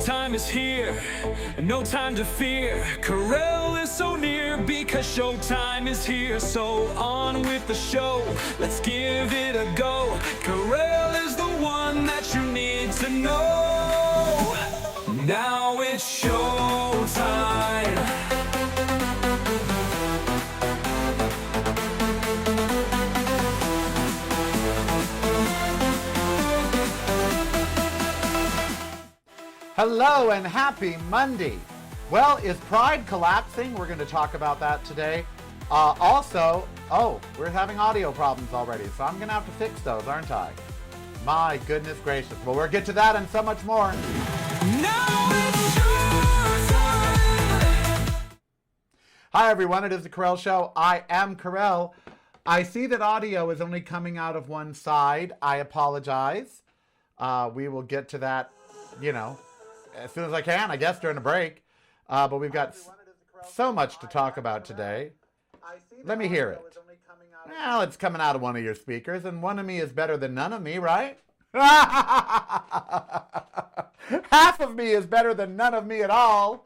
Showtime is here, no time to fear. Carell is so near because Showtime is here. So on with the show, let's give it a go. Carell is the one that you need to know. Now it's Showtime. Hello and happy Monday. Well, is Pride collapsing? We're going to talk about that today. We're having audio problems already, so I'm going to have to fix those, aren't I? My goodness gracious. Well, we'll get to that and so much more. Now it's Showtime. Hi everyone, it is the Carell Show. I am Carell. I see that audio is only coming out of one side. I apologize. We will get to that, as soon as I can, I guess, during a break. But we've got so much to talk about today. Let me hear it. Well, it's coming out of one of your speakers, and one of me is better than none of me, right? Half of me is better than none of me at all.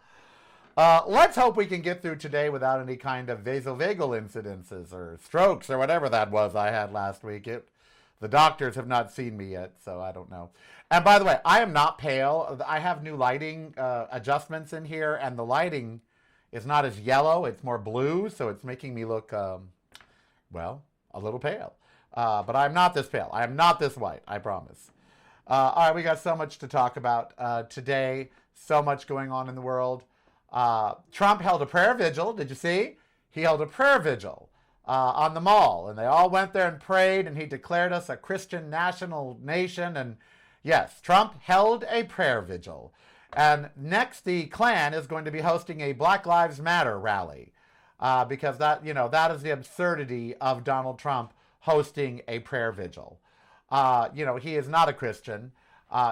Let's hope we can get through today without any kind of vasovagal incidences or strokes or whatever that was I had last week. The doctors have not seen me yet, so I don't know. And by the way, I am not pale. I have new lighting adjustments in here, and the lighting is not as yellow. It's more blue, so it's making me look, a little pale. But I'm not this pale. I am not this white, I promise. All right, we got so much to talk about today. So much going on in the world. Trump held a prayer vigil. Did you see? He held a prayer vigil on the mall, and they all went there and prayed, and he declared us a Christian national nation. And yes, Trump held a prayer vigil. And next, the Klan is going to be hosting a Black Lives Matter rally because that is the absurdity of Donald Trump hosting a prayer vigil. He is not a Christian.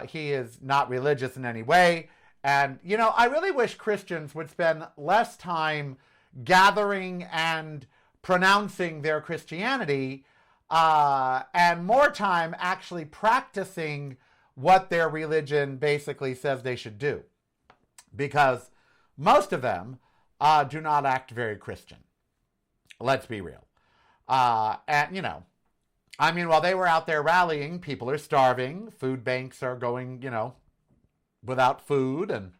He is not religious in any way. And, I really wish Christians would spend less time gathering and pronouncing their Christianity and more time actually practicing what their religion basically says they should do. Because most of them do not act very Christian. Let's be real. While they were out there rallying, people are starving. Food banks are going, without food. And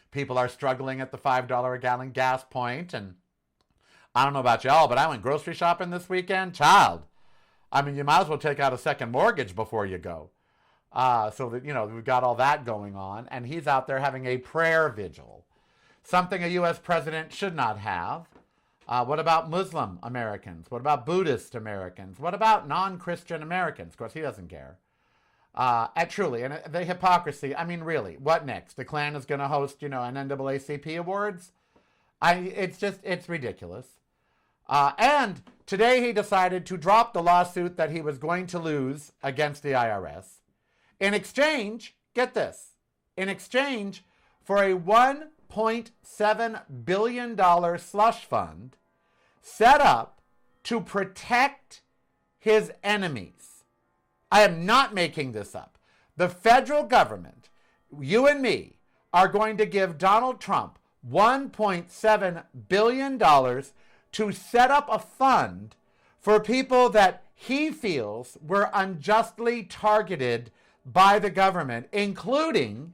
people are struggling at the $5 a gallon gas point. And I don't know about y'all, but I went grocery shopping this weekend. Child. You might as well take out a second mortgage before you go. So that, we've got all that going on. And he's out there having a prayer vigil. Something a U.S. president should not have. What about Muslim Americans? What about Buddhist Americans? What about non-Christian Americans? Of course, he doesn't care. Truly, and the hypocrisy, really, what next? The Klan is going to host, an NAACP awards? It's ridiculous. And today he decided to drop the lawsuit that he was going to lose against the IRS. In exchange, get this, in exchange for a $1.7 billion slush fund set up to protect his enemies. I am not making this up. The federal government, you and me, are going to give Donald Trump $1.7 billion to set up a fund for people that he feels were unjustly targeted by the government, including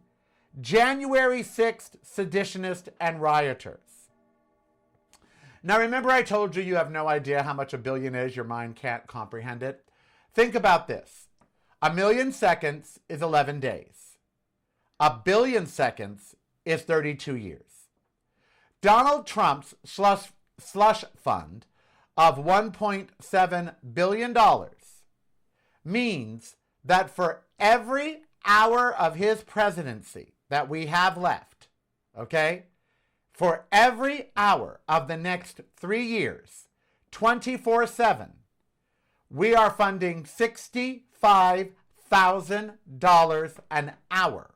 January 6th seditionists and rioters. Now, remember I told you have no idea how much a billion is. Your mind can't comprehend it. Think about this. 1,000,000 seconds is 11 days. 1 billion seconds is 32 years. Donald Trump's slush fund of $1.7 billion means that for every hour of his presidency that we have left, okay, for every hour of the next 3 years, 24/7, we are funding $65,000 an hour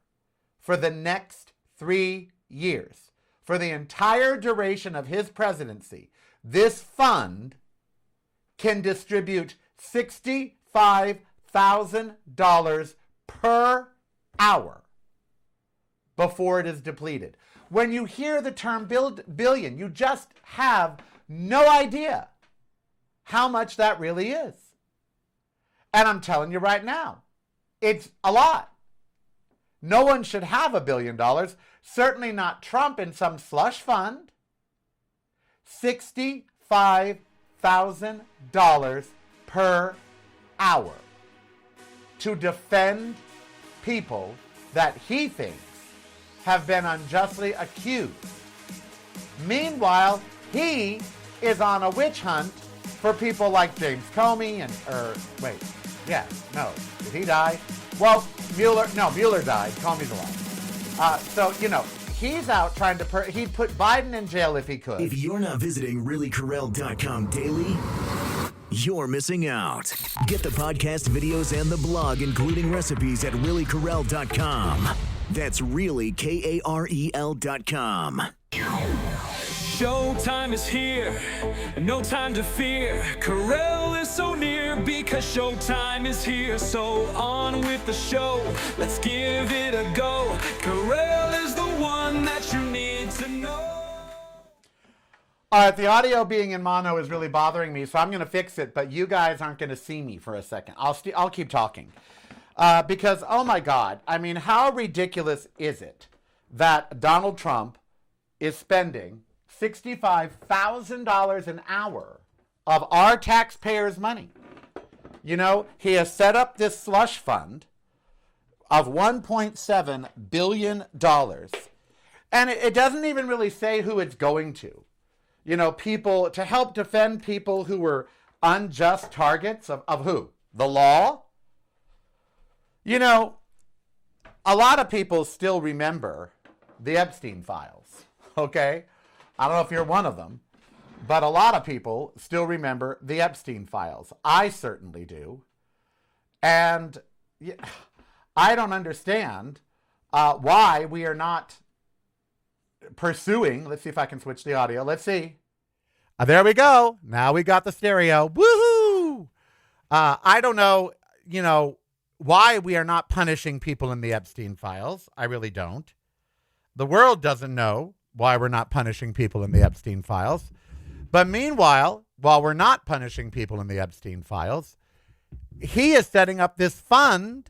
for the next 3 years. For the entire duration of his presidency, this fund can distribute $65,000 per hour. before it is depleted. When you hear the term billion, you just have no idea how much that really is. And I'm telling you right now, it's a lot. No one should have $1 billion, certainly not Trump in some slush fund. $65,000 per hour to defend people that he thinks have been unjustly accused. Meanwhile, he is on a witch hunt for people like James Comey did he die? Well, Mueller died. Comey's alive. So, he's out trying to, he'd put Biden in jail if he could. If you're not visiting reallycarell.com daily, you're missing out. Get the podcast, videos, and the blog, including recipes at reallycarell.com. That's really KAREL.com. Showtime is here, no time to fear. Carell is so near because showtime is here. So on with the show, let's give it a go. Carell is the one that you need to know. All right, the audio being in mono is really bothering me, so I'm going to fix it, but you guys aren't going to see me for a second. I'll keep talking. Because, oh my God, I mean, how ridiculous is it that Donald Trump is spending $65,000 an hour of our taxpayers' money? He has set up this slush fund of $1.7 billion, and it doesn't even really say who it's going to. People, to help defend people who were unjust targets of who? The law? A lot of people still remember the Epstein files, okay? I don't know if you're one of them, but a lot of people still remember the Epstein files. I certainly do. And I don't understand why we are not pursuing. Let's see if I can switch the audio. Let's see. There we go. Now we got the stereo. Woohoo! I don't know, why we are not punishing people in the Epstein files. I really don't. The world doesn't know why we're not punishing people in the Epstein files. But meanwhile, while we're not punishing people in the Epstein files, he is setting up this fund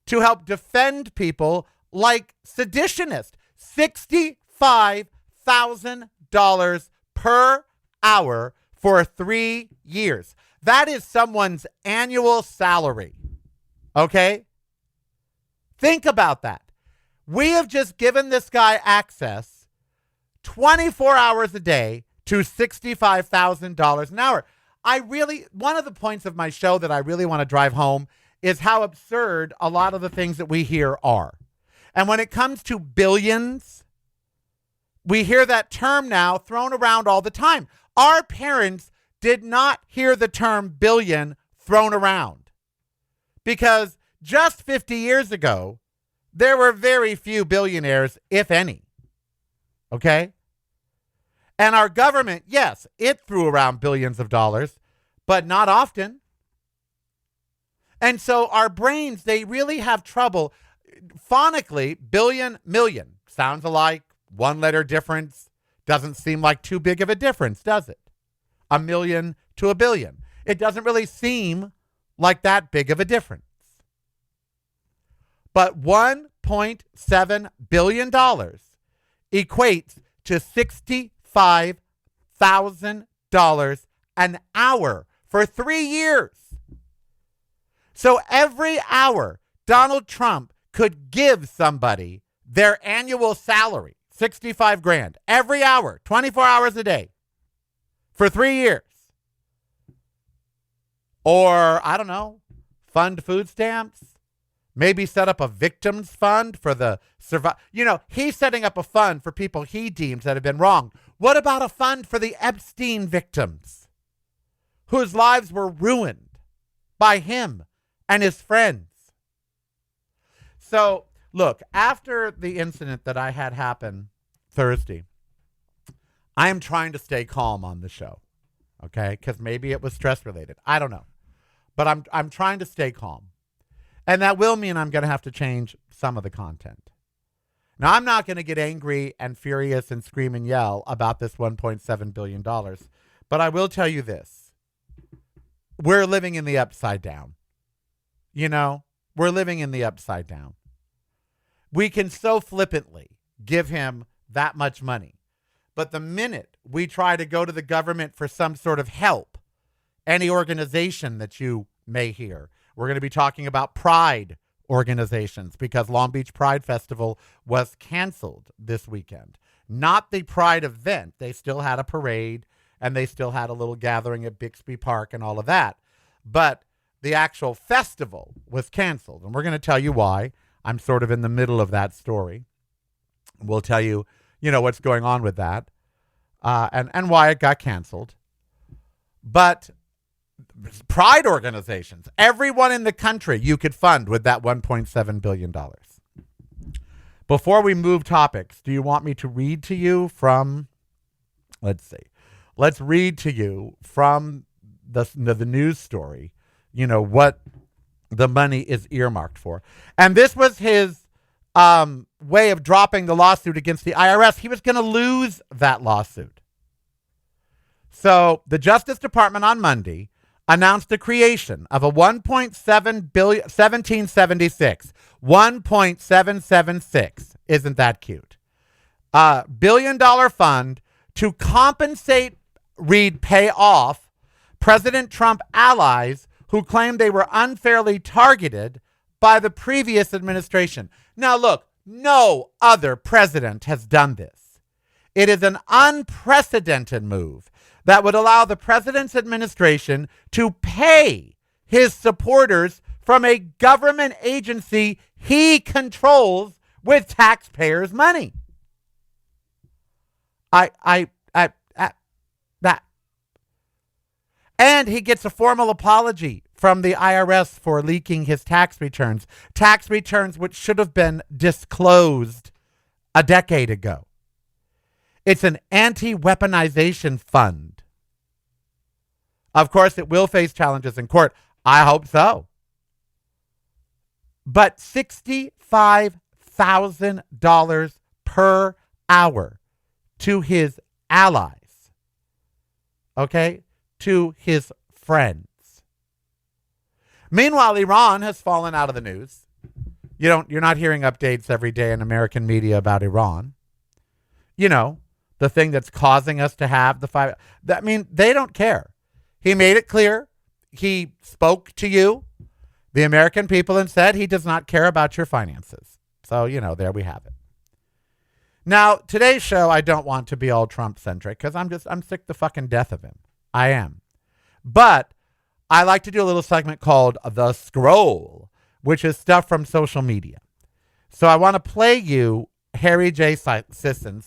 to help defend people like seditionists. $65,000 per hour for 3 years. That is someone's annual salary. Okay? Think about that. We have just given this guy access 24 hours a day to $65,000 an hour. One of the points of my show that I really want to drive home is how absurd a lot of the things that we hear are. And when it comes to billions, we hear that term now thrown around all the time. Our parents did not hear the term billion thrown around because just 50 years ago, there were very few billionaires, if any. Okay? And our government, yes, it threw around billions of dollars, but not often. And so our brains, they really have trouble. Phonically, billion, million sounds alike, one letter difference. Doesn't seem like too big of a difference, does it? A million to a billion. It doesn't really seem like that big of a difference. But $1.7 billion equates to $65,000 an hour for 3 years. So every hour, Donald Trump could give somebody their annual salary, $65,000, every hour, 24 hours a day, for 3 years. Or, I don't know, fund food stamps. Maybe set up a victims fund for the he's setting up a fund for people he deems that have been wrong. What about a fund for the Epstein victims whose lives were ruined by him and his friends? So, look, after the incident that I had happen Thursday, I am trying to stay calm on the show, okay? Because maybe it was stress related. I don't know. But I'm trying to stay calm. And that will mean I'm going to have to change some of the content. Now, I'm not going to get angry and furious and scream and yell about this $1.7 billion, but I will tell you this. We're living in the upside down. You know, we're living in the upside down. We can so flippantly give him that much money. But the minute we try to go to the government for some sort of help, any organization that you may hear, we're going to be talking about pride organizations because Long Beach Pride Festival was canceled this weekend. Not the Pride event. They still had a parade and they still had a little gathering at Bixby Park and all of that. But the actual festival was canceled. And we're going to tell you why. I'm sort of in the middle of that story. We'll tell you, what's going on with that and why it got canceled. But pride organizations, everyone in the country you could fund with that $1.7 billion. Before we move topics, do you want me to read to you from, let's read to you from the news story, what the money is earmarked for. And this was his way of dropping the lawsuit against the IRS. He was going to lose that lawsuit. So the Justice Department on Monday announced the creation of a $1.7 billion, 1776, 1.776. Isn't that cute? $1 billion fund to compensate, pay off President Trump allies who claimed they were unfairly targeted by the previous administration. Now, look, no other president has done this. It is an unprecedented move that would allow the president's administration to pay his supporters from a government agency he controls with taxpayers' money. And he gets a formal apology from the IRS for leaking his tax returns which should have been disclosed a decade ago. It's an anti-weaponization fund. Of course, it will face challenges in court. I hope so. But $65,000 per hour to his allies. Okay? To his friends. Meanwhile, Iran has fallen out of the news. You're not hearing updates every day in American media about Iran. The thing that's causing us to have the five. They don't care. He made it clear. He spoke to you, the American people, and said he does not care about your finances. So, there we have it. Now, today's show, I don't want to be all Trump-centric because I'm sick to fucking death of him. I am. But I like to do a little segment called The Scroll, which is stuff from social media. So I want to play you Harry J. Sisson.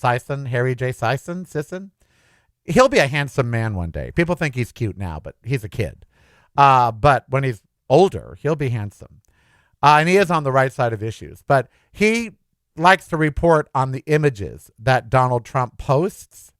He'll be a handsome man one day. People think he's cute now, but he's a kid. But when he's older, he'll be handsome. And he is on the right side of issues. But he likes to report on the images that Donald Trump posts.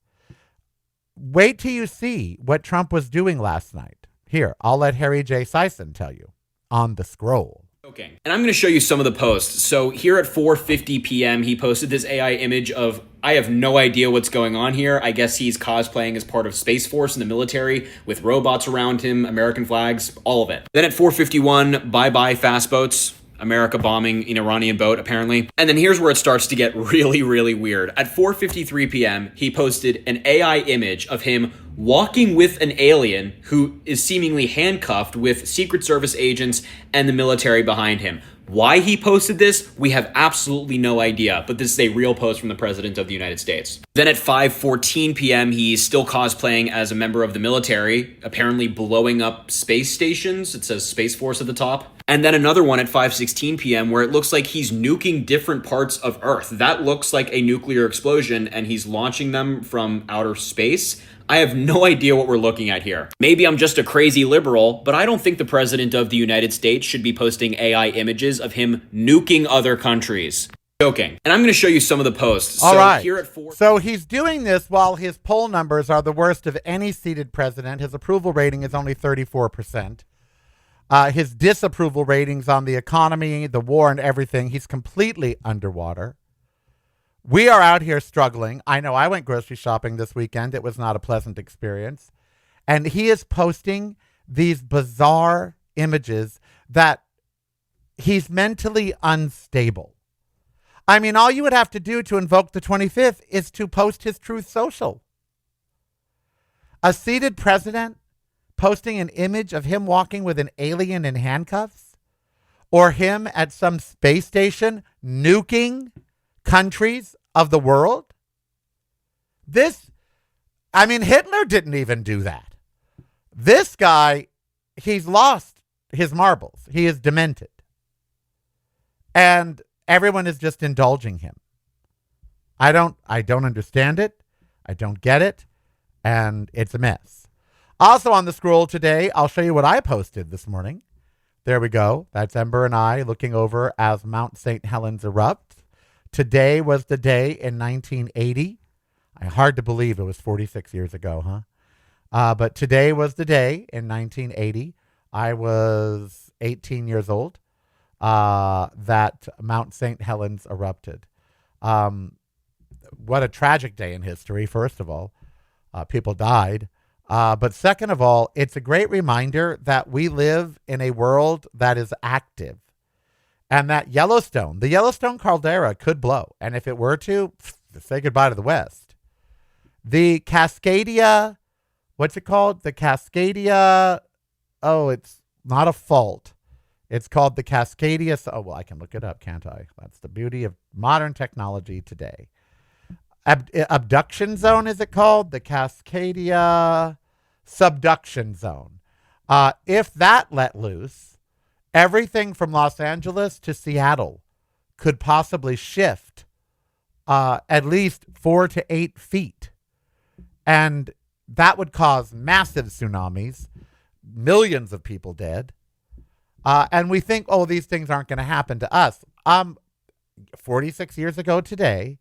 Wait till you see what Trump was doing last night. Here, I'll let Harry J. Sisson tell you on The Scroll. Okay, and I'm going to show you some of the posts. So here at 4:50 p.m., he posted this AI image of, I have no idea what's going on here. I guess he's cosplaying as part of Space Force in the military with robots around him, American flags, all of it. Then at 4:51, bye-bye fast boats. America bombing an Iranian boat, apparently. And then here's where it starts to get really, really weird. At 4:53 p.m., he posted an AI image of him walking with an alien who is seemingly handcuffed with Secret Service agents and the military behind him. Why he posted this, we have absolutely no idea, but this is a real post from the President of the United States. Then at 5:14 p.m., he's still cosplaying as a member of the military, apparently blowing up space stations. It says Space Force at the top. And then another one at 5:16 p.m. where it looks like he's nuking different parts of Earth. That looks like a nuclear explosion, and he's launching them from outer space. I have no idea what we're looking at here. Maybe I'm just a crazy liberal, but I don't think the President of the United States should be posting AI images of him nuking other countries. Joking. And I'm going to show you some of the posts. All right. Here at 4. So he's doing this while his poll numbers are the worst of any seated president. His approval rating is only 34%. His disapproval ratings on the economy, the war, and everything, he's completely underwater. We are out here struggling. I know I went grocery shopping this weekend. It was not a pleasant experience. And he is posting these bizarre images that he's mentally unstable. I mean, all you would have to do to invoke the 25th is to post his Truth Social. A seated president posting an image of him walking with an alien in handcuffs, or him at some space station nuking countries of the world. Hitler didn't even do that. This guy, he's lost his marbles. He is demented. And everyone is just indulging him. I don't understand it. I don't get it. And it's a mess. Also on the scroll today, I'll show you what I posted this morning. There we go. That's Ember and I looking over as Mount St. Helens erupts. Today was the day in 1980. Hard to believe it was 46 years ago, huh? But today was the day in 1980. I was 18 years old that Mount St. Helens erupted. What a tragic day in history, first of all. People died. But second of all, it's a great reminder that we live in a world that is active. And that the Yellowstone caldera could blow. And if it were to, say goodbye to the West. The Cascadia, what's it called? The Cascadia, it's not a fault. It's called the Cascadia. I can look it up, can't I? That's the beauty of modern technology today. Abduction zone, is it called? The Cascadia subduction zone. If that let loose, everything from Los Angeles to Seattle could possibly shift at least 4 to 8 feet. And that would cause massive tsunamis, millions of people dead. And we think, these things aren't going to happen to us. 46 years ago today,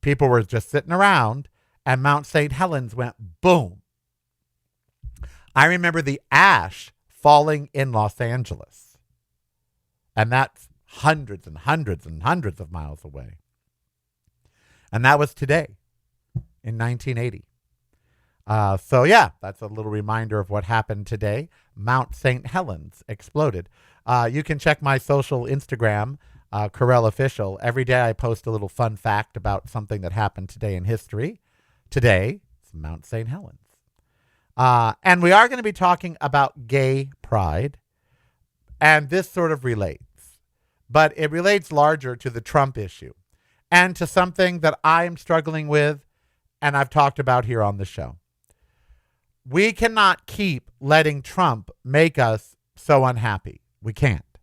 people were just sitting around and Mount St. Helens went boom. I remember the ash falling in Los Angeles. And that's hundreds and hundreds and hundreds of miles away. And that was today in 1980. That's a little reminder of what happened today. Mount St. Helens exploded. You can check my social Instagram, Karel Official. Every day I post a little fun fact about something that happened today in history. Today, it's Mount St. Helens. And we are going to be talking about gay pride. And this sort of relates. But it relates larger to the Trump issue and to something that I'm struggling with and I've talked about here on the show. We cannot keep letting Trump make us so unhappy. We can't.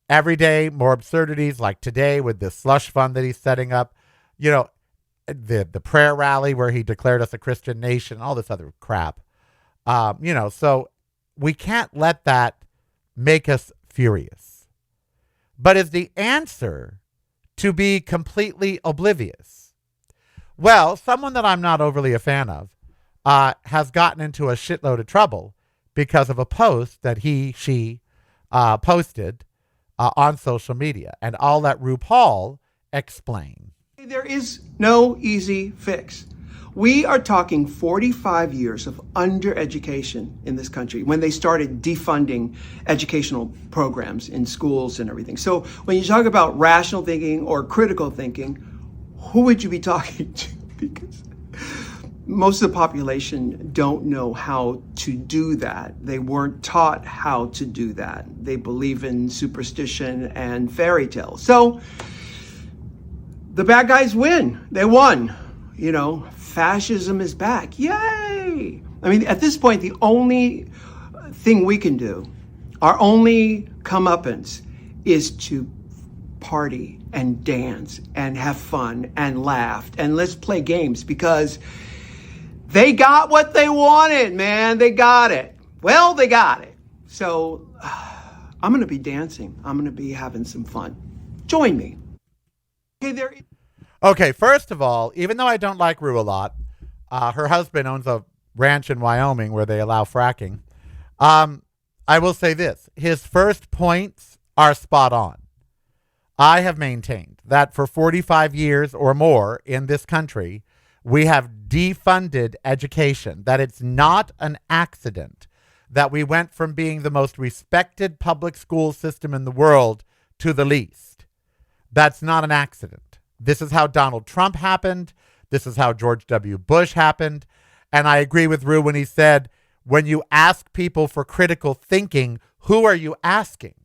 Every day, more absurdities like today with this slush fund that he's setting up. You know, the prayer rally where he declared us a Christian nation, all this other crap. So we can't let that make us furious. But is the answer to be completely oblivious? Well, someone that I'm not overly a fan of has gotten into a shitload of trouble because of a post that she posted on social media. And I'll let RuPaul explain. There is no easy fix. We are talking 45 years of undereducation in this country when they started defunding educational programs in schools and everything. So when you talk about rational thinking or critical thinking, who would you be talking to? Because most of the population don't know how to do that. They weren't taught how to do that. They believe in superstition and fairy tales. So the bad guys win. They won. Fascism is back. Yay! I mean, at this point, the only thing we can do, our only comeuppance, is to party and dance and have fun and laugh and let's play games because they got what they wanted, man. They got it. Well, they got it. So I'm going to be dancing. I'm going to be having some fun. Join me. Okay, first of all, even though I don't like Rue a lot, her husband owns a ranch in Wyoming where they allow fracking. I will say this. His first points are spot on. I have maintained that for 45 years or more in this country, we have defunded education, that it's not an accident that we went from being the most respected public school system in the world to the least. That's not an accident. This is how Donald Trump happened. This is how George W. Bush happened. And I agree with Rue when he said, when you ask people for critical thinking, who are you asking?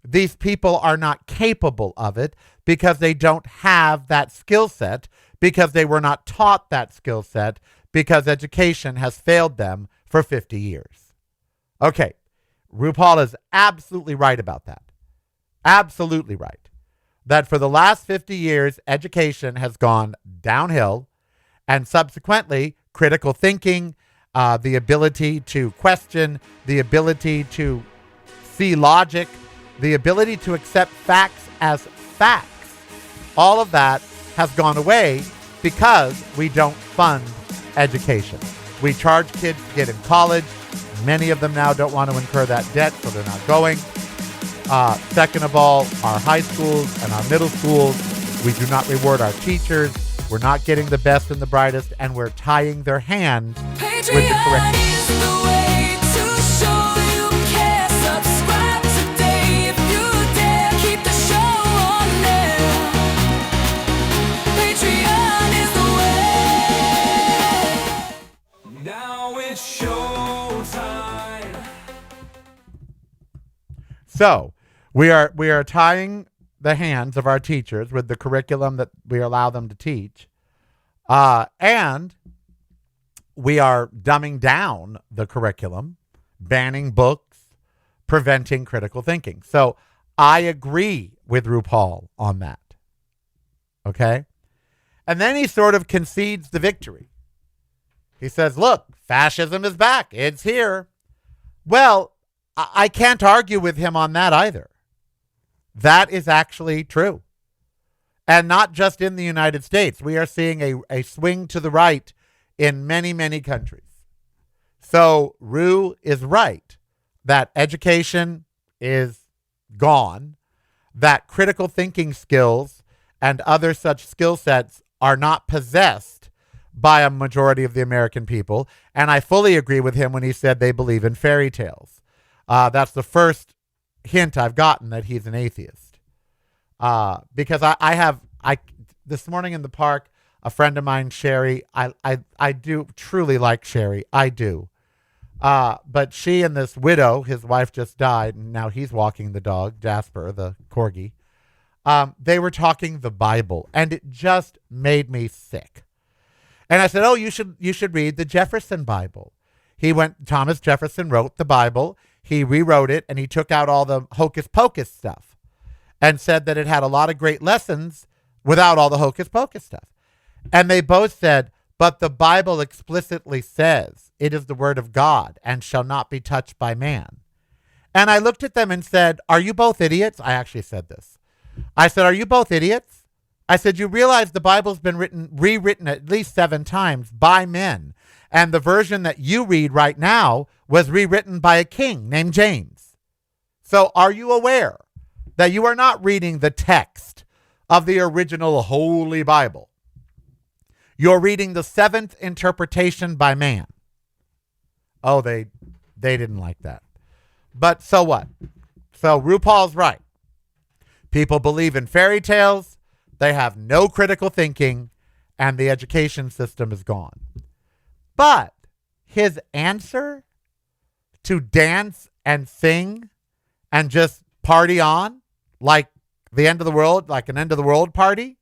These people are not capable of it because they don't have that skill set, because they were not taught that skill set, because education has failed them for 50 years. Okay, RuPaul is absolutely right about that. Absolutely right. That for the last 50 years, education has gone downhill, and subsequently, critical thinking, the ability to question, the ability to see logic, the ability to accept facts as facts, all of that has gone away because we don't fund education. We charge kids to get in college. Many of them now don't want to incur that debt, so they're not going. Second of all, our high schools and our middle schools, we do not reward our teachers. We're not getting the best and the brightest, and we're tying their hands with the curriculum. Now it's showtime. So we are tying the hands of our teachers with the curriculum that we allow them to teach, and we are dumbing down the curriculum, banning books, preventing critical thinking. So I agree with RuPaul on that. Okay? And then he sort of concedes the victory. He says, look, fascism is back. It's here. Well, I can't argue with him on that either. That is actually true. And not just in the United States. We are seeing a swing to the right in many, many countries. So Rue is right that education is gone, that critical thinking skills and other such skill sets are not possessed by a majority of the American people. And I fully agree with him when he said they believe in fairy tales. That's the first hint I've gotten that he's an atheist. Because I this morning in the park, a friend of mine, Sherry, I do truly like Sherry. I do. But she and this widow, his wife just died, and now he's walking the dog, Jasper, the corgi. They were talking the Bible, and it just made me sick. And I said, oh, you should read the Jefferson Bible. Thomas Jefferson wrote the Bible. He rewrote it, and he took out all the hocus pocus stuff and said that it had a lot of great lessons without all the hocus pocus stuff. And they both said, but the Bible explicitly says it is the word of God and shall not be touched by man. And I looked at them and said, are you both idiots? I actually said this. I said, are you both idiots? I said, you realize the Bible's been rewritten at least 7 times by men. And the version that you read right now was rewritten by a king named James. So are you aware that you are not reading the text of the original Holy Bible? You're reading the 7th interpretation by man. Oh, they didn't like that. But so what? So RuPaul's right. People believe in fairy tales. They have no critical thinking, and the education system is gone. But his answer to dance and sing and just party on like the end of the world, like an end of the world party,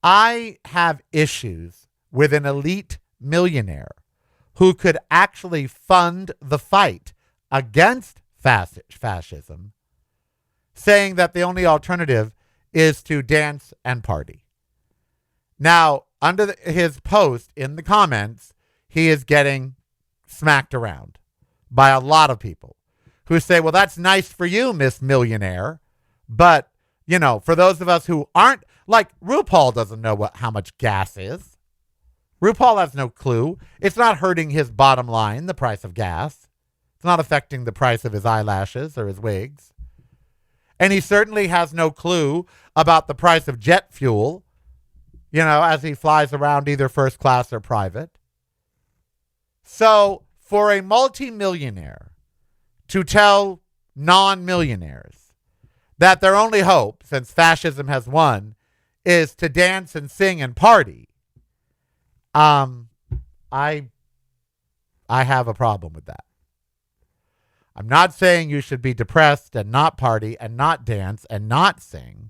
I have issues with an elite millionaire who could actually fund the fight against fascism, saying that the only alternative is to dance and party. Now, under his post in the comments, he is getting smacked around by a lot of people who say, well, that's nice for you, Miss Millionaire. But, you know, for those of us who aren't, like RuPaul doesn't know how much gas is. RuPaul has no clue. It's not hurting his bottom line, the price of gas. It's not affecting the price of his eyelashes or his wigs. And he certainly has no clue about the price of jet fuel, as he flies around either first class or private. So for a multimillionaire to tell non-millionaires that their only hope, since fascism has won, is to dance and sing and party, I have a problem with that. I'm not saying you should be depressed and not party and not dance and not sing.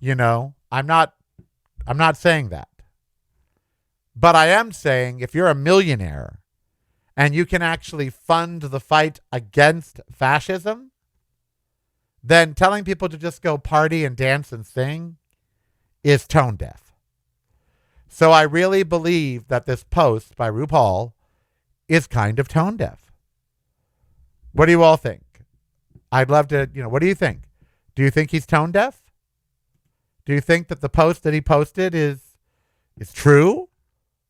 I'm not saying that. But I am saying if you're a millionaire and you can actually fund the fight against fascism, then telling people to just go party and dance and sing is tone deaf. So I really believe that this post by RuPaul is kind of tone deaf. What do you all think? I'd love to, what do you think? Do you think he's tone deaf? Do you think that the post that he posted is true?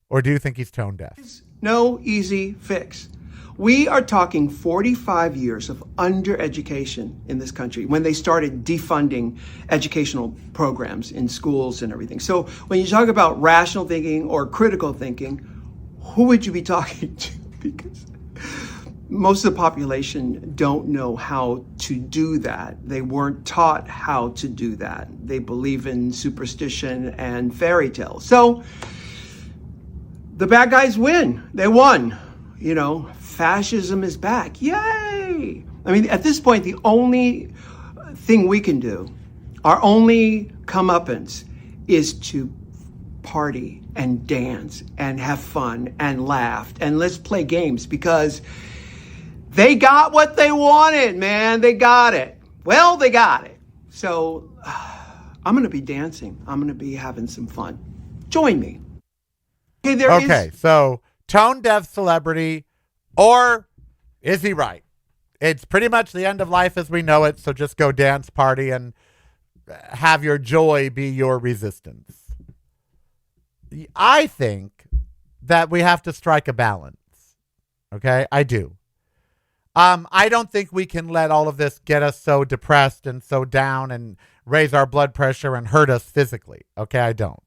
Or do you think he's tone deaf? No easy fix. We are talking 45 years of undereducation in this country when they started defunding educational programs in schools and everything. So when you talk about rational thinking or critical thinking, who would you be talking to? Because most of the population don't know how to do that. They weren't taught how to do that. They believe in superstition and fairy tales. So the bad guys win. They won. Fascism is back. Yay! I mean, at this point, the only thing we can do, our only comeuppance, is to party and dance and have fun and laugh and let's play games because they got what they wanted, man. They got it. Well, they got it. So I'm going to be dancing. I'm going to be having some fun. Join me. Okay, so tone deaf celebrity, or is he right? It's pretty much the end of life as we know it, so just go dance, party, and have your joy be your resistance. I think that we have to strike a balance. Okay, I do. I don't think we can let all of this get us so depressed and so down and raise our blood pressure and hurt us physically. Okay, I don't.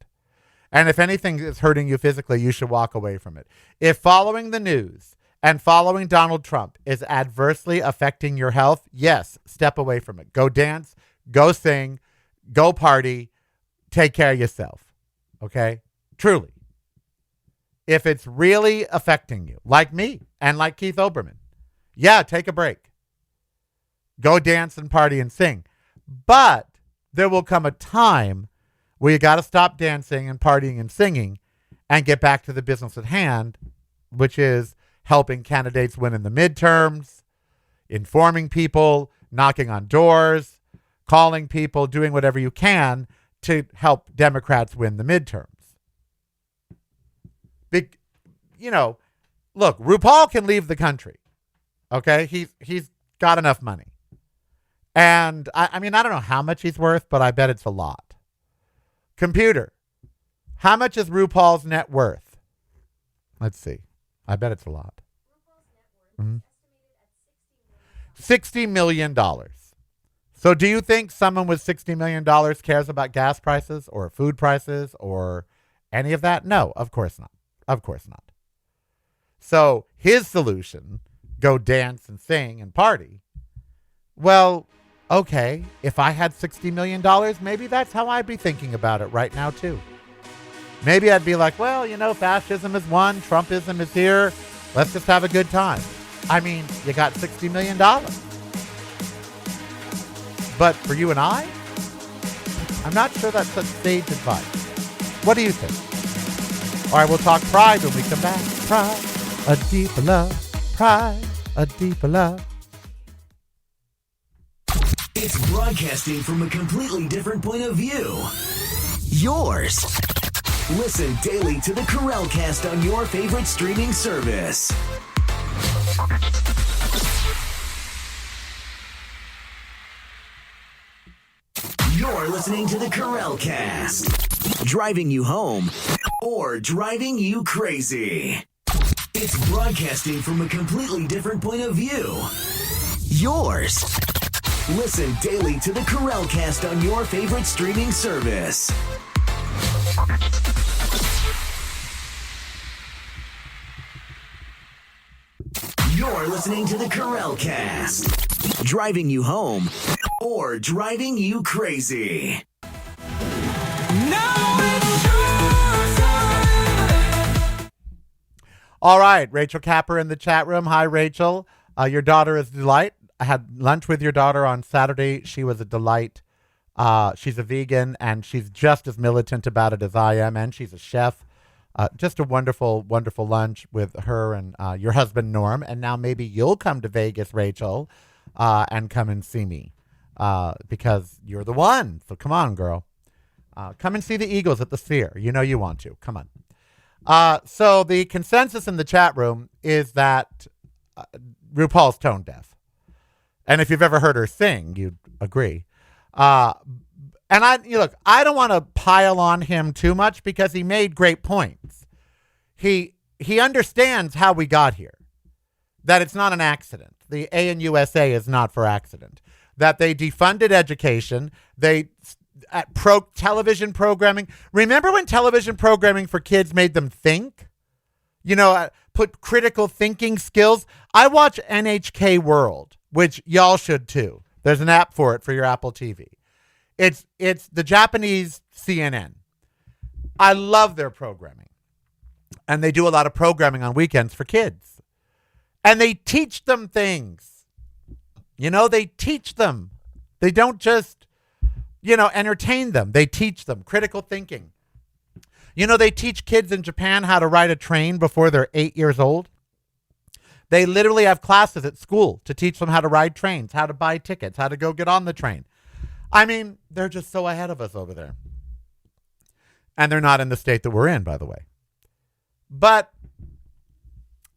And if anything is hurting you physically, you should walk away from it. If following the news and following Donald Trump is adversely affecting your health, yes, step away from it. Go dance, go sing, go party, take care of yourself. Okay? Truly. If it's really affecting you, like me and like Keith Olbermann, yeah, take a break. Go dance and party and sing. But there will come a time where you got to stop dancing and partying and singing and get back to the business at hand, which is helping candidates win in the midterms, informing people, knocking on doors, calling people, doing whatever you can to help Democrats win the midterms. Look, RuPaul can leave the country. Okay? He's got enough money. And I mean, I don't know how much he's worth, but I bet it's a lot. Computer, how much is RuPaul's net worth? Let's see. I bet it's a lot. $60 million. So do you think someone with $60 million cares about gas prices or food prices or any of that? No, of course not. Of course not. So his solution, go dance and sing and party. Well, okay, if I had $60 million, maybe that's how I'd be thinking about it right now, too. Maybe I'd be like, well, fascism is won, Trumpism is here. Let's just have a good time. I mean, you got $60 million. But for you and I'm not sure that's such sage advice. What do you think? All right, we'll talk pride when we come back. Pride, a deeper love. Pride, a deeper love. It's broadcasting from a completely different point of view. Yours. Listen daily to the Carellcast on your favorite streaming service. You're listening to the Carellcast. Driving you home or driving you crazy. It's broadcasting from a completely different point of view. Yours. Listen daily to the Carellcast on your favorite streaming service. You're listening to the Carellcast. Driving you home or driving you crazy. Now it's your turn. All right, Rachel Capper in the chat room. Hi, Rachel. Your daughter is a delight. I had lunch with your daughter on Saturday. She was a delight. She's a vegan, and she's just as militant about it as I am, and she's a chef. Just a wonderful, wonderful lunch with her and your husband, Norm. And now maybe you'll come to Vegas, Rachel, and come and see me because you're the one. So come on, girl. Come and see the Eagles at the Sphere. You know you want to. Come on. So the consensus in the chat room is that RuPaul's tone deaf. And if you've ever heard her sing, you'd agree. And I don't want to pile on him too much because he made great points. He understands how we got here, that it's not an accident. The ANUSA is not for accident. That they defunded education. They television programming. Remember when television programming for kids made them think? Put critical thinking skills. I watch NHK World, which y'all should too. There's an app for it for your Apple TV. It's the Japanese CNN. I love their programming. And they do a lot of programming on weekends for kids. And they teach them things. They teach them. They don't just, entertain them. They teach them critical thinking. They teach kids in Japan how to ride a train before they're 8 years old. They literally have classes at school to teach them how to ride trains, how to buy tickets, how to go get on the train. I mean, they're just so ahead of us over there. And they're not in the state that we're in, by the way. But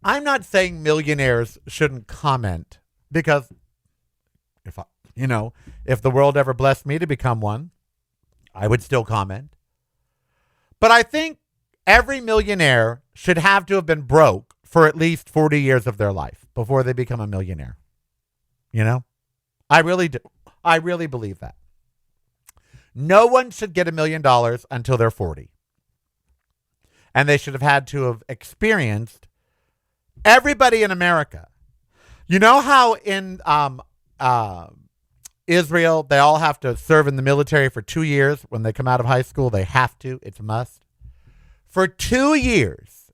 I'm not saying millionaires shouldn't comment because if the world ever blessed me to become one, I would still comment. But I think every millionaire should have to have been broke for at least 40 years of their life before they become a millionaire. I really do. I really believe that. No one should get $1 million until they're 40. And they should have had to have experienced everybody in America. You know how in Israel, they all have to serve in the military for 2 years when they come out of high school? They have to. It's a must. For 2 years,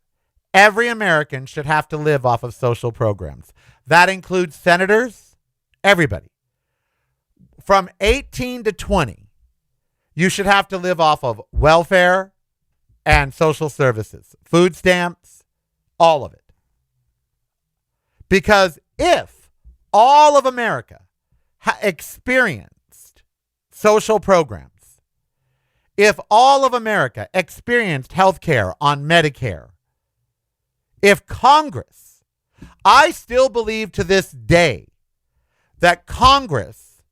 every American should have to live off of social programs. That includes senators, everybody. From 18 to 20, you should have to live off of welfare and social services, food stamps, all of it. Because if all of America experienced social programs, if all of America experienced health care on Medicare, if Congress, I still believe to this day that Congress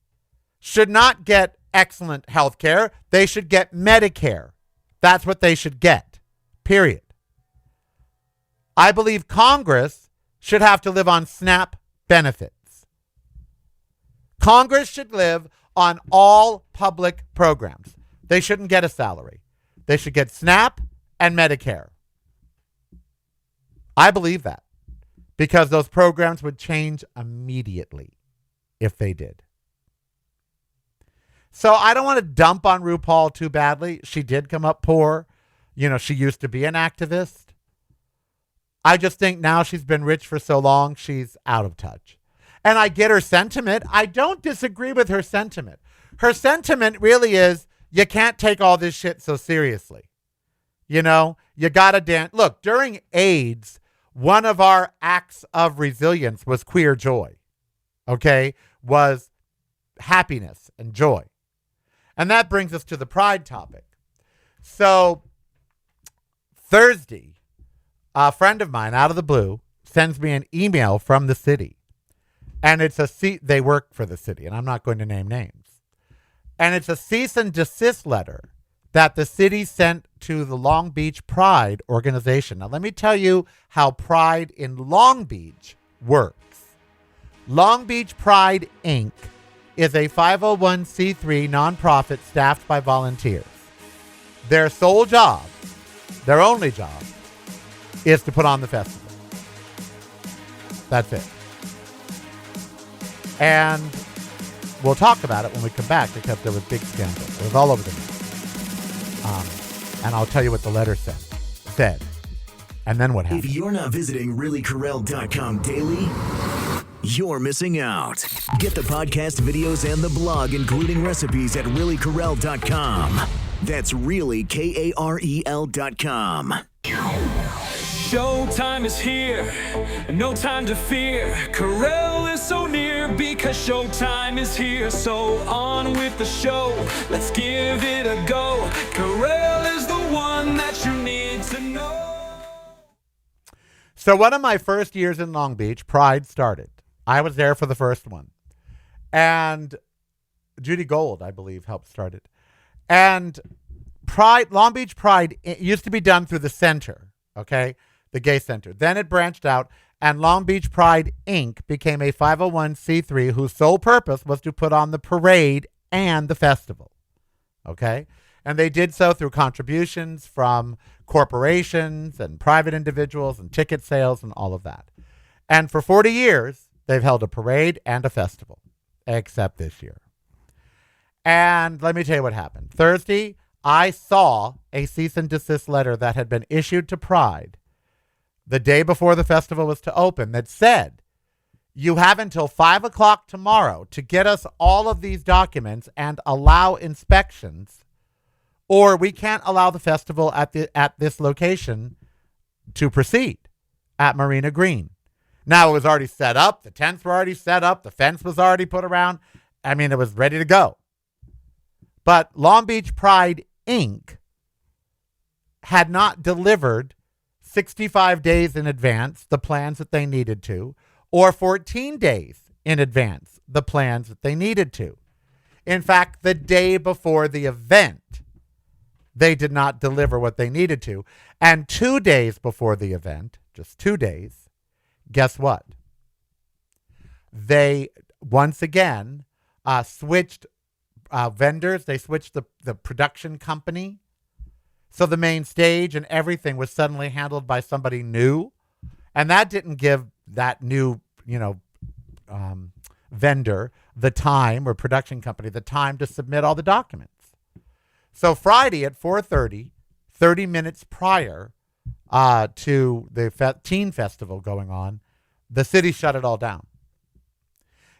should not get excellent health care. They should get Medicare. That's what they should get, period. I believe Congress should have to live on SNAP benefits. Congress should live on all public programs. They shouldn't get a salary. They should get SNAP and Medicare. I believe that because those programs would change immediately if they did. So I don't want to dump on RuPaul too badly. She did come up poor. She used to be an activist. I just think now she's been rich for so long, she's out of touch. And I get her sentiment. I don't disagree with her sentiment. Her sentiment really is, you can't take all this shit so seriously. You got to dance. Look, during AIDS, one of our acts of resilience was queer joy. Okay? Was happiness and joy. And that brings us to the pride topic. So Thursday, a friend of mine out of the blue sends me an email from the city. And it's they work for the city, and I'm not going to name names. And it's a cease and desist letter that the city sent to the Long Beach Pride organization. Now, let me tell you how Pride in Long Beach works. Long Beach Pride, Inc. is a 501c3 nonprofit staffed by volunteers. Their sole job, their only job, is to put on the festival. That's it. And we'll talk about it when we come back because there was big scandal. It was all over the news. And I'll tell you what the letter said. And then what happened. If you're not visiting reallycorrell.com daily, you're missing out. Get the podcast, videos, and the blog, including recipes at reallycorrell.com. That's really KAREL.com. Showtime is here, no time to fear. Corel is so near because showtime is here. So on with the show, let's give it a go. Corel is the one that you need to know. So one of my first years in Long Beach, Pride started. I was there for the first one. And Judy Gold, I believe, helped start it. And Long Beach Pride, it used to be done through the center, okay? The gay center. Then it branched out, and Long Beach Pride, Inc. became a 501c3 whose sole purpose was to put on the parade and the festival, okay? And they did so through contributions from corporations and private individuals and ticket sales and all of that. And for 40 years, they've held a parade and a festival, except this year. And let me tell you what happened. Thursday, I saw a cease and desist letter that had been issued to Pride the day before the festival was to open that said, you have until 5 o'clock tomorrow to get us all of these documents and allow inspections, or we can't allow the festival at this location to proceed at Marina Green. Now, it was already set up. The tents were already set up. The fence was already put around. I mean, it was ready to go. But Long Beach Pride, Inc. had not delivered 65 days in advance the plans that they needed to, or 14 days in advance the plans that they needed to. In fact, the day before the event, they did not deliver what they needed to. And 2 days before the event, just 2 days, guess what? They once again switched vendors. They switched the production company. So the main stage and everything was suddenly handled by somebody new. And that didn't give that new, vendor the time, or production company, the time to submit all the documents. So Friday at 4:30, 30 minutes prior to the teen festival going on, the city shut it all down.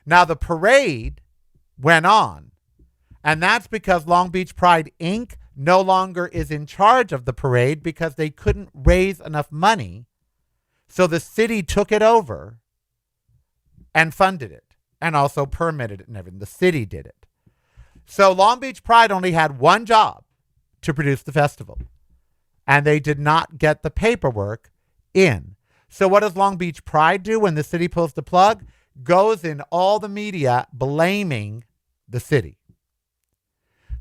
Now the parade went on, and that's because Long Beach Pride, Inc. no longer is in charge of the parade because they couldn't raise enough money. So the city took it over and funded it and also permitted it and everything. The city did it. So Long Beach Pride only had one job, to produce the festival. And they did not get the paperwork in. So what does Long Beach Pride do when the city pulls the plug? Goes in all the media blaming the city.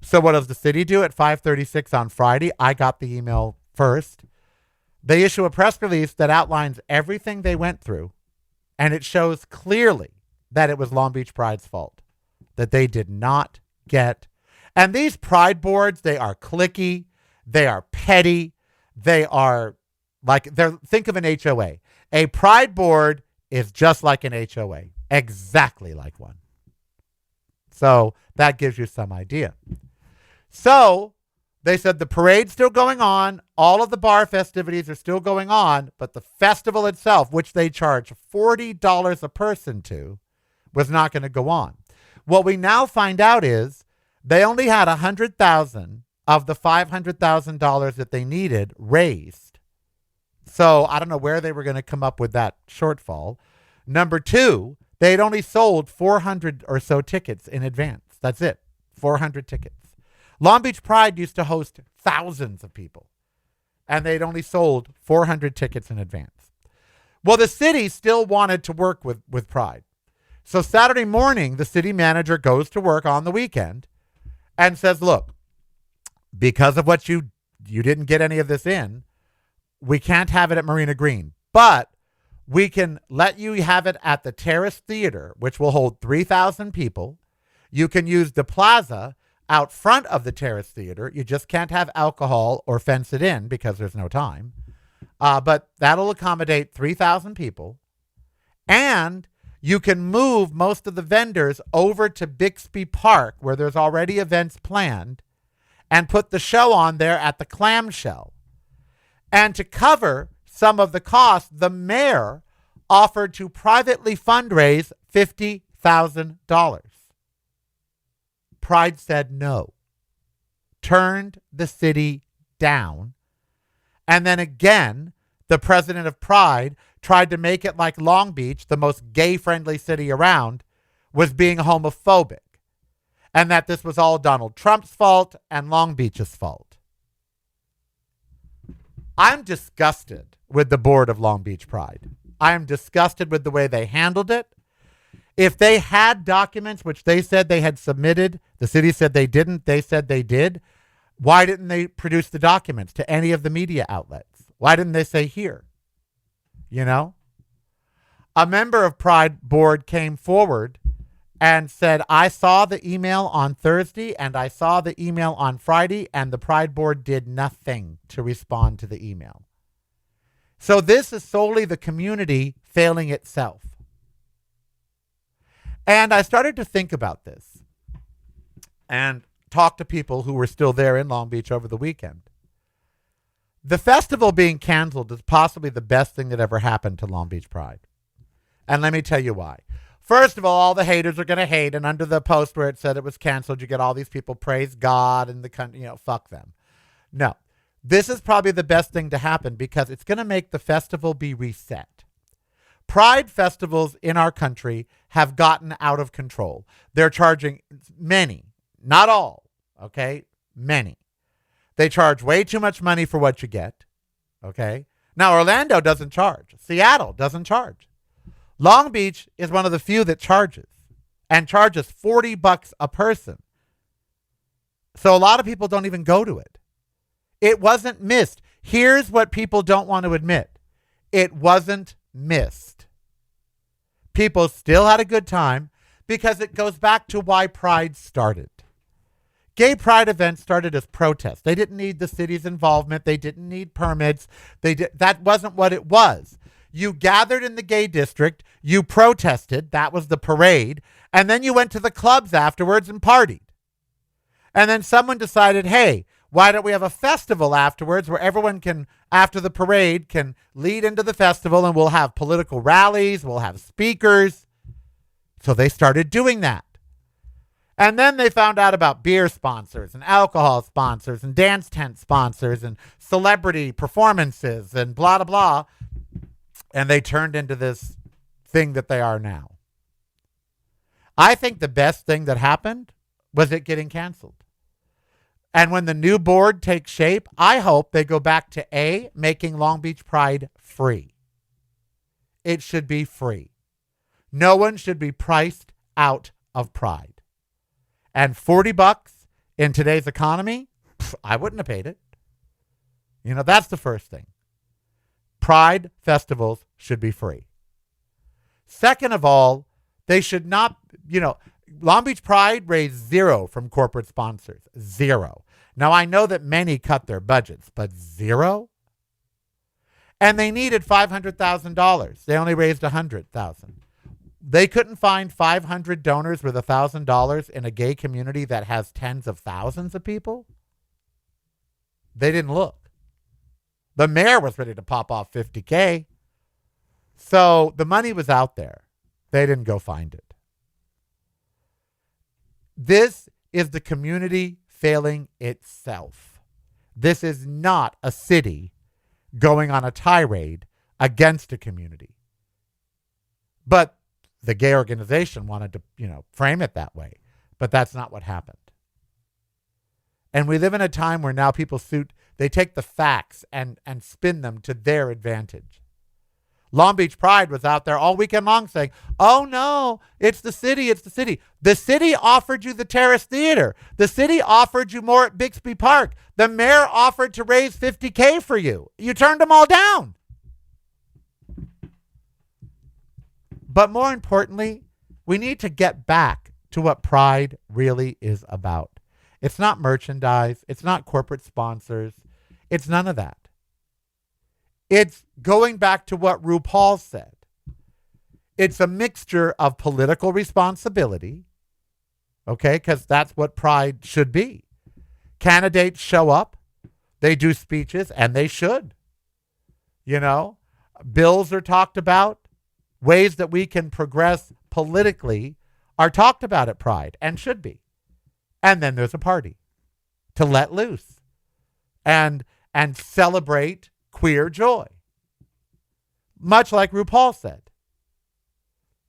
So what does the city do at 5:36 on Friday? I got the email first. They issue a press release that outlines everything they went through, and it shows clearly that it was Long Beach Pride's fault, that they did not get. And these Pride boards, they are cliquey, they are petty, they are think of an HOA. A Pride board is just like an HOA, exactly like one. So that gives you some idea. So they said the parade's still going on. All of the bar festivities are still going on, but the festival itself, which they charge $40 a person to, was not going to go on. What we now find out is they only had $100,000 of the $500,000 that they needed raised. So I don't know where they were going to come up with that shortfall. Number two, they had only sold 400 or so tickets in advance. That's it, 400 tickets. Long Beach Pride used to host thousands of people, and they'd only sold 400 tickets in advance. Well, the city still wanted to work with Pride. So Saturday morning, the city manager goes to work on the weekend and says, look, because of what you didn't get any of this in, we can't have it at Marina Green, but we can let you have it at the Terrace Theater, which will hold 3,000 people. You can use the plaza out front of the Terrace Theater. You just can't have alcohol or fence it in because there's no time. But that'll accommodate 3,000 people. And you can move most of the vendors over to Bixby Park, where there's already events planned, and put the show on there at the Clamshell. And to cover some of the costs, the mayor offered to privately fundraise $50,000. Pride said no, turned the city down. And then again, the president of Pride tried to make it like Long Beach, the most gay-friendly city around, was being homophobic. And that this was all Donald Trump's fault and Long Beach's fault. I'm disgusted with the board of Long Beach Pride. I am disgusted with the way they handled it. If they had documents, which they said they had submitted, the city said they didn't, they said they did, why didn't they produce the documents to any of the media outlets? Why didn't they say here? You know? A member of Pride board came forward and said, I saw the email on Thursday and I saw the email on Friday, and the Pride board did nothing to respond to the email. So this is solely the community failing itself. And I started to think about this and talk to people who were still there in Long Beach over the weekend. The festival being canceled is possibly the best thing that ever happened to Long Beach Pride. And let me tell you why. First of all the haters are going to hate, and under the post where it said it was canceled, you get all these people praise God and the country, fuck them. No, this is probably the best thing to happen because it's going to make the festival be reset. Pride festivals in our country have gotten out of control. They're charging many, not all, okay? Many. They charge way too much money for what you get, okay? Now, Orlando doesn't charge. Seattle doesn't charge. Long Beach is one of the few that charges, and charges $40 a person. So a lot of people don't even go to it. It wasn't missed. Here's what people don't want to admit. It wasn't missed. People still had a good time because it goes back to why Pride started. Gay Pride events started as protests. They didn't need the city's involvement. They didn't need permits. That wasn't what it was. You gathered in the gay district. You protested. That was the parade. And then you went to the clubs afterwards and partied. And then someone decided, hey, why don't we have a festival afterwards where everyone can, after the parade, can lead into the festival, and we'll have political rallies, we'll have speakers. So they started doing that. And then they found out about beer sponsors and alcohol sponsors and dance tent sponsors and celebrity performances and blah, blah, blah. And they turned into this thing that they are now. I think the best thing that happened was it getting canceled. And when the new board takes shape, I hope they go back to making Long Beach Pride free. It should be free. No one should be priced out of Pride. And $40 in today's economy, I wouldn't have paid it. That's the first thing. Pride festivals should be free. Second of all, they should not, Long Beach Pride raised zero from corporate sponsors. Zero. Now, I know that many cut their budgets, but zero? And they needed $500,000. They only raised $100,000. They couldn't find 500 donors with $1,000 in a gay community that has tens of thousands of people? They didn't look. The mayor was ready to pop off $50K. So the money was out there. They didn't go find it. This is the community failing itself. This is not a city going on a tirade against a community. But the gay organization wanted to, frame it that way. But that's not what happened. And we live in a time where now people they take the facts and spin them to their advantage. Long Beach Pride was out there all weekend long saying, oh no, it's the city, it's the city. The city offered you the Terrace Theater. The city offered you more at Bixby Park. The mayor offered to raise $50K for you. You turned them all down. But more importantly, we need to get back to what Pride really is about. It's not merchandise. It's not corporate sponsors. It's none of that. It's going back to what RuPaul said. It's a mixture of political responsibility, okay, because that's what Pride should be. Candidates show up, they do speeches, and they should. You know, bills are talked about. Ways that we can progress politically are talked about at Pride and should be. And then there's a party to let loose and celebrate queer joy. Much like RuPaul said.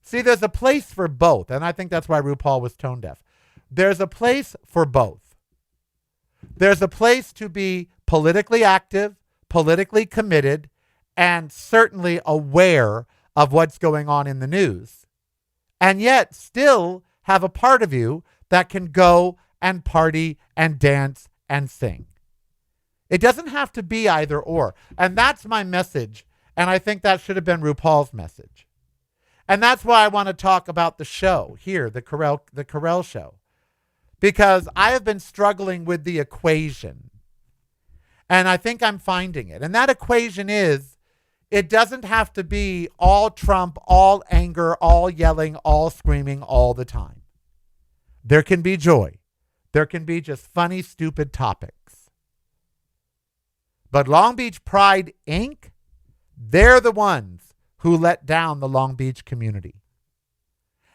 See, there's a place for both, and I think that's why RuPaul was tone deaf. There's a place for both. There's a place to be politically active, politically committed, and certainly aware of what's going on in the news, and yet still have a part of you that can go and party and dance and sing. It doesn't have to be either or. And that's my message. And I think that should have been RuPaul's message. And that's why I want to talk about the show here, the Carell Show, because I have been struggling with the equation. And I think I'm finding it. And that equation is, it doesn't have to be all Trump, all anger, all yelling, all screaming all the time. There can be joy. There can be just funny, stupid topics. But Long Beach Pride, Inc., they're the ones who let down the Long Beach community.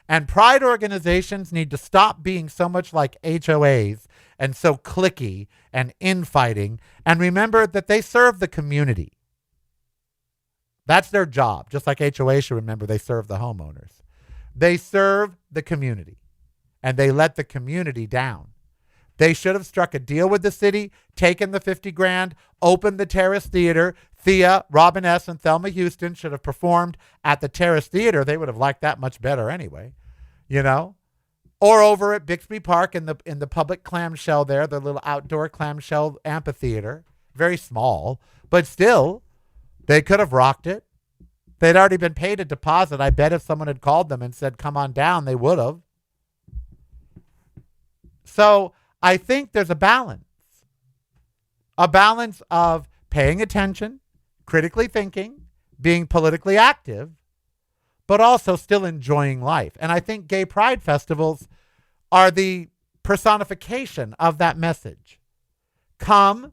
And pride organizations need to stop being so much like HOAs and so cliquey and infighting, and remember that they serve the community. That's their job. Just like HOA should remember they serve the homeowners. They serve the community, and they let the community down. They should have struck a deal with the city, taken the $50,000, opened the Terrace Theater. Thea, Robin S., and Thelma Houston should have performed at the Terrace Theater. They would have liked that much better anyway, you know. Or over at Bixby Park in the public clamshell there, the little outdoor clamshell amphitheater. Very small, but still, they could have rocked it. They'd already been paid a deposit. I bet if someone had called them and said, come on down, they would have. So I think there's a balance of paying attention, critically thinking, being politically active, but also still enjoying life. And I think gay pride festivals are the personification of that message. Come,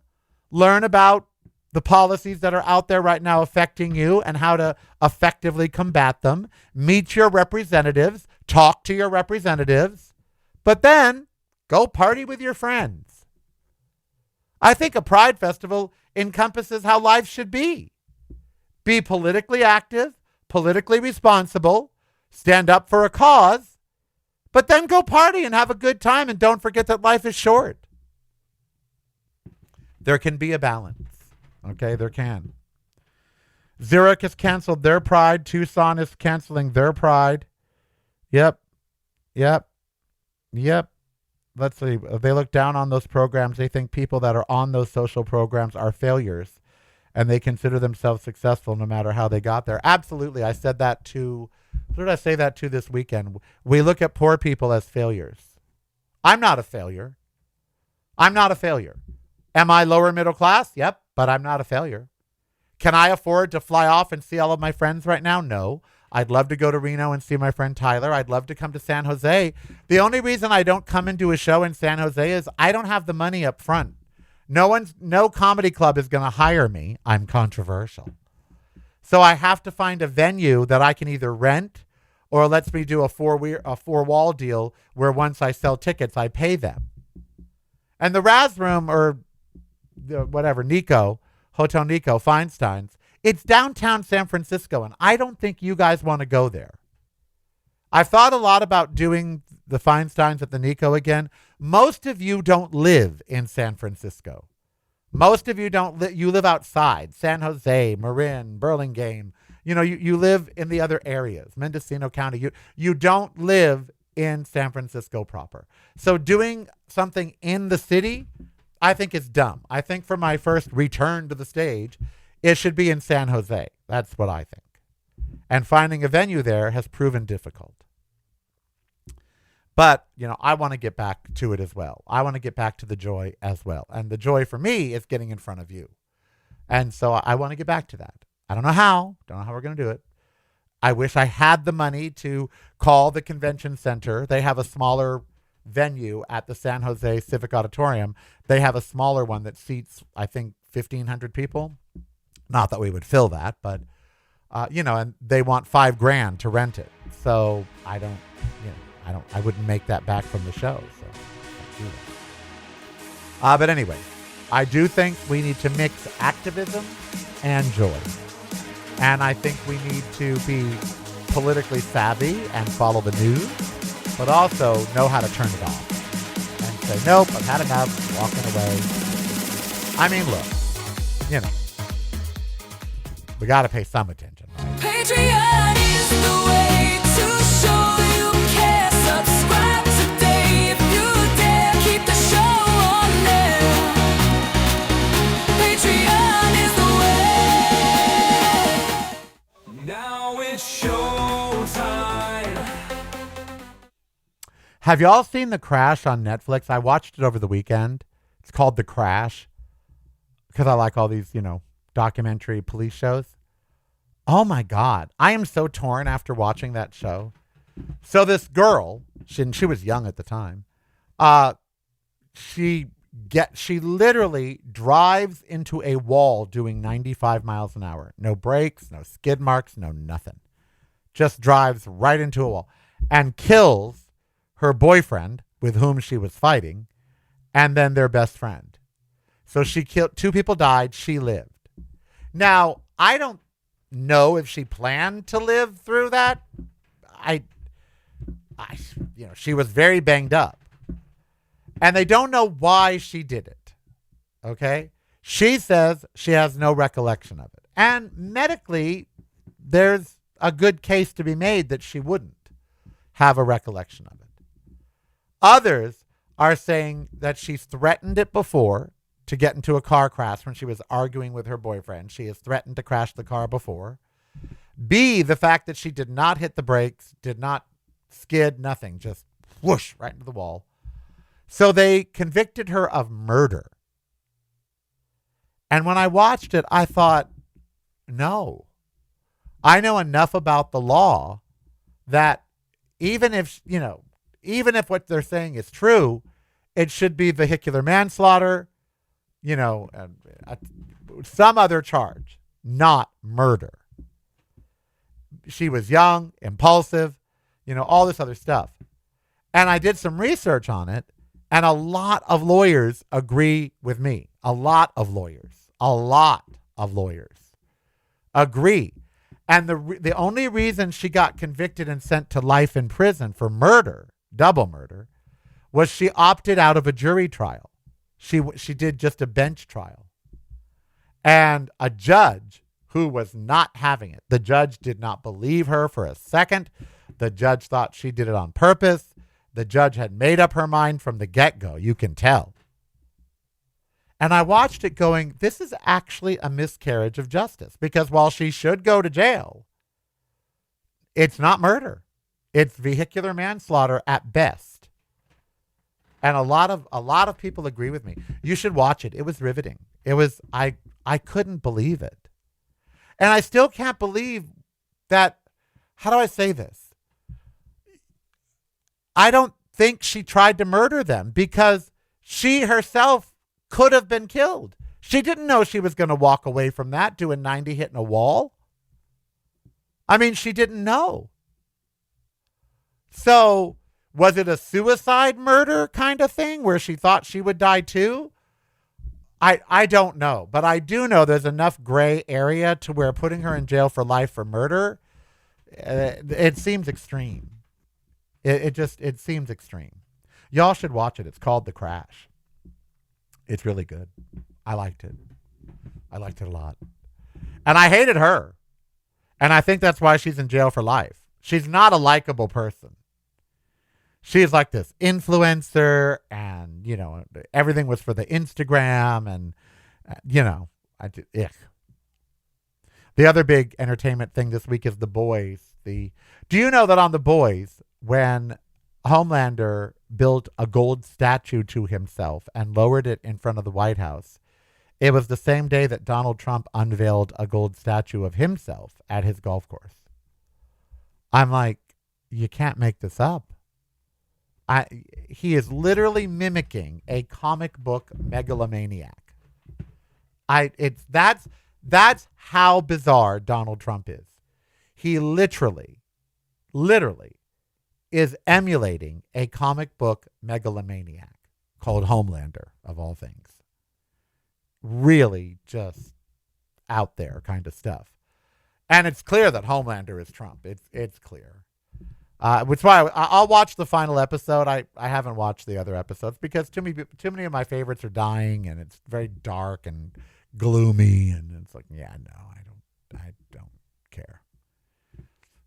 learn about the policies that are out there right now affecting you and how to effectively combat them. Meet your representatives, talk to your representatives, but then go party with your friends. I think a pride festival encompasses how life should be. Be politically active, politically responsible, stand up for a cause, but then go party and have a good time, and don't forget that life is short. There can be a balance. Okay, there can. Zurich has canceled their pride. Tucson is canceling their pride. Yep. Let's see. They look down on those programs. They think people that are on those social programs are failures, and they consider themselves successful no matter how they got there. Absolutely. I said that to, who did I say that to this weekend? We look at poor people as failures. I'm not a failure. Am I lower middle class? Yep, but I'm not a failure. Can I afford to fly off and see all of my friends right now? No. I'd love to go to Reno and see my friend Tyler. I'd love to come to San Jose. The only reason I don't come and do a show in San Jose is I don't have the money up front. No comedy club is going to hire me. I'm controversial. So I have to find a venue that I can either rent or lets me do a four-wall deal where once I sell tickets, I pay them. And the Raz Room or whatever, Hotel Nico, Feinstein's, it's downtown San Francisco, and I don't think you guys want to go there. I've thought a lot about doing the Feinsteins at the Nico again. Most of you don't live in San Francisco. Most of you don't. You live outside, San Jose, Marin, Burlingame. You live in the other areas, Mendocino County. You don't live in San Francisco proper. So doing something in the city, I think is dumb. I think for my first return to the stage, it should be in San Jose. That's what I think. And finding a venue there has proven difficult. But, I want to get back to it as well. I want to get back to the joy as well. And the joy for me is getting in front of you. And so I want to get back to that. I don't know how. Don't know how we're going to do it. I wish I had the money to call the convention center. They have a smaller venue at the San Jose Civic Auditorium. They have a smaller one that seats, I think, 1,500 people. Not that we would fill that, but, and they want $5,000 to rent it. So I wouldn't make that back from the show. So I can't do that. But anyway, I do think we need to mix activism and joy. And I think we need to be politically savvy and follow the news, but also know how to turn it off and say, nope, I've had enough, walking away. I mean, look, we got to pay some attention. Right? Patreon is the way to show you care. Subscribe today if you dare. Keep the show on there. Patreon is the way. Now it's showtime. Have y'all seen The Crash on Netflix? I watched it over the weekend. It's called The Crash because I like all these, documentary police shows. Oh my God. I am so torn after watching that show. So this girl, she was young at the time. She literally drives into a wall doing 95 miles an hour. No brakes, no skid marks, no nothing. Just drives right into a wall and kills her boyfriend with whom she was fighting and then their best friend. So she killed, 2 people died, she lived. Now, I don't know if she planned to live through that. She was very banged up. And they don't know why she did it. Okay? She says she has no recollection of it. And medically, there's a good case to be made that she wouldn't have a recollection of it. Others are saying that she's threatened it before to get into a car crash when she was arguing with her boyfriend. She has threatened to crash the car before. B, the fact that she did not hit the brakes, did not skid, nothing, just whoosh right into the wall. So they convicted her of murder. And when I watched it, I thought, no. I know enough about the law that even if what they're saying is true, it should be vehicular manslaughter, some other charge, not murder. She was young, impulsive, all this other stuff. And I did some research on it, and a lot of lawyers agree with me. A lot of lawyers agree. And the only reason she got convicted and sent to life in prison for murder, double murder, was she opted out of a jury trial. She did just a bench trial. And a judge who was not having it, the judge did not believe her for a second. The judge thought she did it on purpose. The judge had made up her mind from the get-go. You can tell. And I watched it going, this is actually a miscarriage of justice, because while she should go to jail, it's not murder. It's vehicular manslaughter at best. And a lot of people agree with me. You should watch it. It was riveting. It was, I couldn't believe it. And I still can't believe that, how do I say this? I don't think she tried to murder them because she herself could have been killed. She didn't know she was going to walk away from that, doing 90 hitting a wall. I mean, she didn't know. So was it a suicide murder kind of thing where she thought she would die too? I don't know, but I do know there's enough gray area to where putting her in jail for life for murder, it seems extreme. It seems extreme. Y'all should watch it. It's called The Crash. It's really good. I liked it. I liked it a lot. And I hated her. And I think that's why she's in jail for life. She's not a likable person. She's like this influencer and, everything was for the Instagram and, The other big entertainment thing this week is The Boys. Do you know that on The Boys, when Homelander built a gold statue to himself and lowered it in front of the White House, it was the same day that Donald Trump unveiled a gold statue of himself at his golf course. I'm like, you can't make this up. He is literally mimicking a comic book megalomaniac. That's how bizarre Donald Trump is. He literally is emulating a comic book megalomaniac called Homelander, of all things. Really just out there kind of stuff. And it's clear that Homelander is Trump. It's clear. Which is why I'll watch the final episode. I haven't watched the other episodes because too many of my favorites are dying, and it's very dark and gloomy, and it's like, yeah, no, I don't care.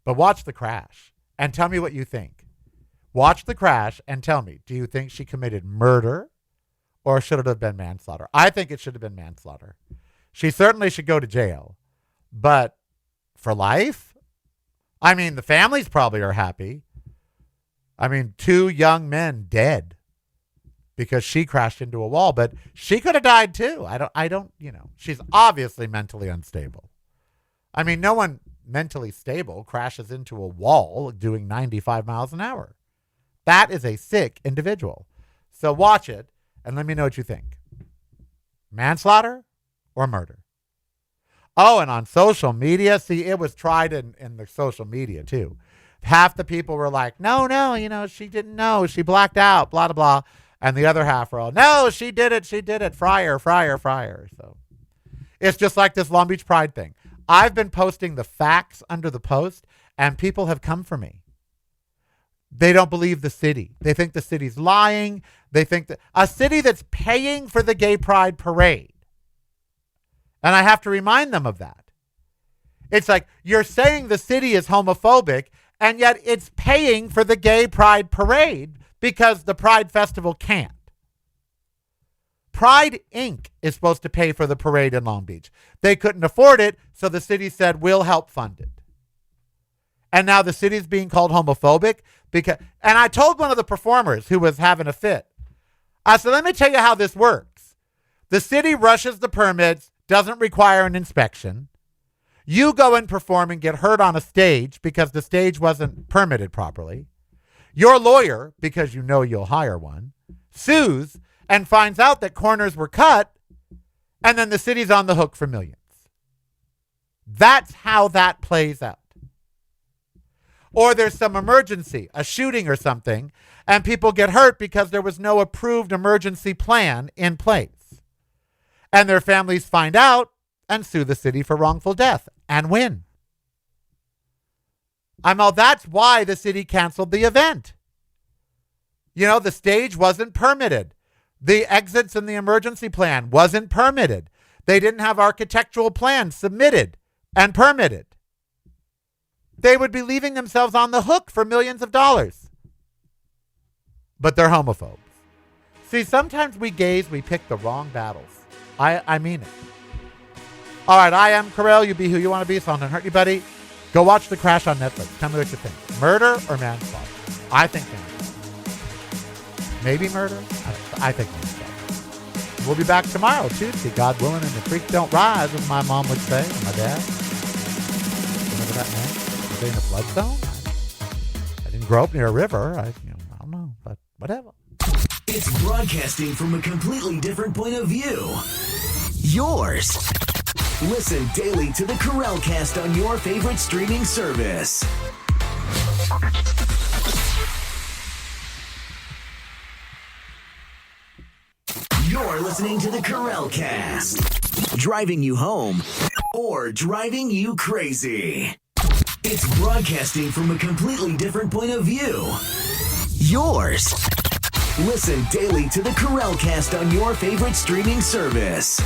But watch The Crash and tell me what you think. Watch The Crash and tell me, do you think she committed murder or should it have been manslaughter? I think it should have been manslaughter. She certainly should go to jail, but for life? I mean, the families probably are happy. I mean, 2 young men dead because she crashed into a wall, but she could have died too. I don't, she's obviously mentally unstable. I mean, no one mentally stable crashes into a wall doing 95 miles an hour. That is a sick individual. So watch it and let me know what you think. Manslaughter or murder? Oh, and on social media, see, it was tried in the social media too. Half the people were like, no, she didn't know. She blacked out, blah, blah, blah. And the other half were all, no, she did it. Fryer. So it's just like this Long Beach Pride thing. I've been posting the facts under the post, and people have come for me. They don't believe the city. They think the city's lying. They think that a city that's paying for the gay pride parade. And I have to remind them of that. It's like you're saying the city is homophobic, and yet it's paying for the gay pride parade because the Pride Festival can't. Pride Inc. is supposed to pay for the parade in Long Beach. They couldn't afford it, so the city said, we'll help fund it. And now the city's being called homophobic and I told one of the performers who was having a fit, I said, let me tell you how this works. The city rushes the permits, doesn't require an inspection. You go and perform and get hurt on a stage because the stage wasn't permitted properly. Your lawyer, because you know you'll hire one, sues and finds out that corners were cut, and then the city's on the hook for millions. That's how that plays out. Or there's some emergency, a shooting or something, and people get hurt because there was no approved emergency plan in place. And their families find out and sue the city for wrongful death and win. That's why the city canceled the event. The stage wasn't permitted. The exits in the emergency plan wasn't permitted. They didn't have architectural plans submitted and permitted. They would be leaving themselves on the hook for millions of dollars. But they're homophobes. See, sometimes we gays, we pick the wrong battles. I mean it. All right, I am Carell. You be who you want to be, so I don't hurt you, buddy. Go watch The Crash on Netflix. Tell me what you think. Murder or manslaughter? I think manslaughter. Maybe murder? I think manslaughter. We'll be back tomorrow, Tuesday, God willing, and the creek don't rise, as my mom would say, and my dad. Remember that man? Was they in a flood zone? I didn't grow up near a river. I don't know, but whatever. It's broadcasting from a completely different point of view. Yours. Listen daily to the Carell Cast on your favorite streaming service. You're listening to the Carell Cast. Driving you home or driving you crazy. It's broadcasting from a completely different point of view. Yours. Listen daily to the Carell Cast on your favorite streaming service.